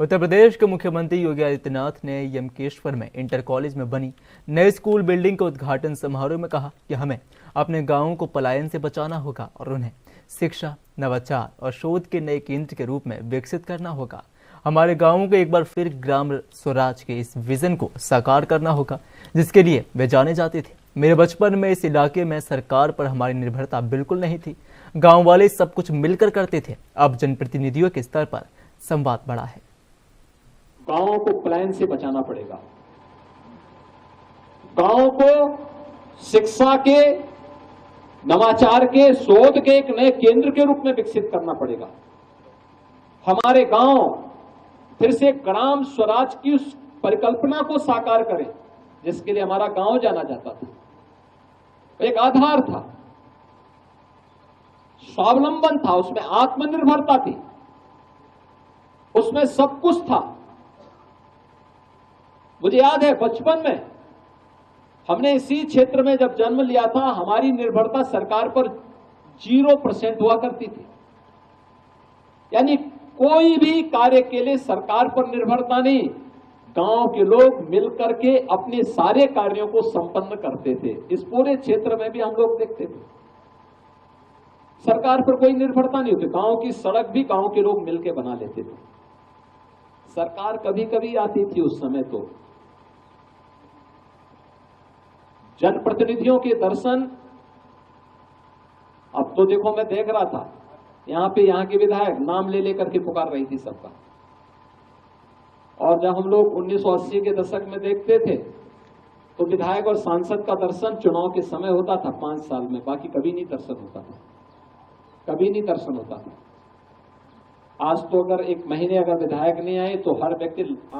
उत्तर प्रदेश के मुख्यमंत्री योगी आदित्यनाथ ने यमकेश्वर में इंटर कॉलेज में बनी नए स्कूल बिल्डिंग के उद्घाटन समारोह में कहा कि हमें अपने गांवों को पलायन से बचाना होगा और उन्हें शिक्षा, नवाचार और शोध के नए केंद्र के रूप में विकसित करना होगा। हमारे गांवों को एक बार फिर ग्राम स्वराज के इस विजन को साकार करना होगा जिसके लिए वे जाने जाते थे। मेरे बचपन में इस इलाके में सरकार पर हमारी निर्भरता बिल्कुल नहीं थी। गाँव वाले सब कुछ मिलकर करते थे। अब जनप्रतिनिधियों के स्तर पर संवाद बढ़ा है। गांवों को पलायन से बचाना पड़ेगा। गांवों को शिक्षा के, नवाचार के, शोध के एक नए केंद्र के रूप में विकसित करना पड़ेगा। हमारे गांव फिर से ग्राम स्वराज की उस परिकल्पना को साकार करें जिसके लिए हमारा गांव जाना जाता था। एक आधार था, स्वावलंबन था, उसमें आत्मनिर्भरता थी, उसमें सब कुछ था। मुझे याद है बचपन में हमने इसी क्षेत्र में जब जन्म लिया था, हमारी निर्भरता सरकार पर 0% हुआ करती थी। यानी कोई भी कार्य के लिए सरकार पर निर्भरता नहीं, गांव के लोग मिलकर के अपने सारे कार्यों को संपन्न करते थे। इस पूरे क्षेत्र में भी हम लोग देखते थे सरकार पर कोई निर्भरता नहीं होती। गांव की सड़क भी गांव के लोग मिलकर बना लेते थे। सरकार कभी कभी आती थी उस समय, तो जनप्रतिनिधियों के दर्शन, अब तो देखो मैं देख रहा था यहाँ के विधायक नाम ले लेकर के पुकार रही थी सबका। और जब हम लोग 1980 के दशक में देखते थे तो विधायक और सांसद का दर्शन चुनाव के समय होता था 5 साल में, बाकी कभी नहीं दर्शन होता था, कभी नहीं दर्शन होता था। आज तो अगर 1 महीने अगर विधायक नहीं आए तो हर व्यक्ति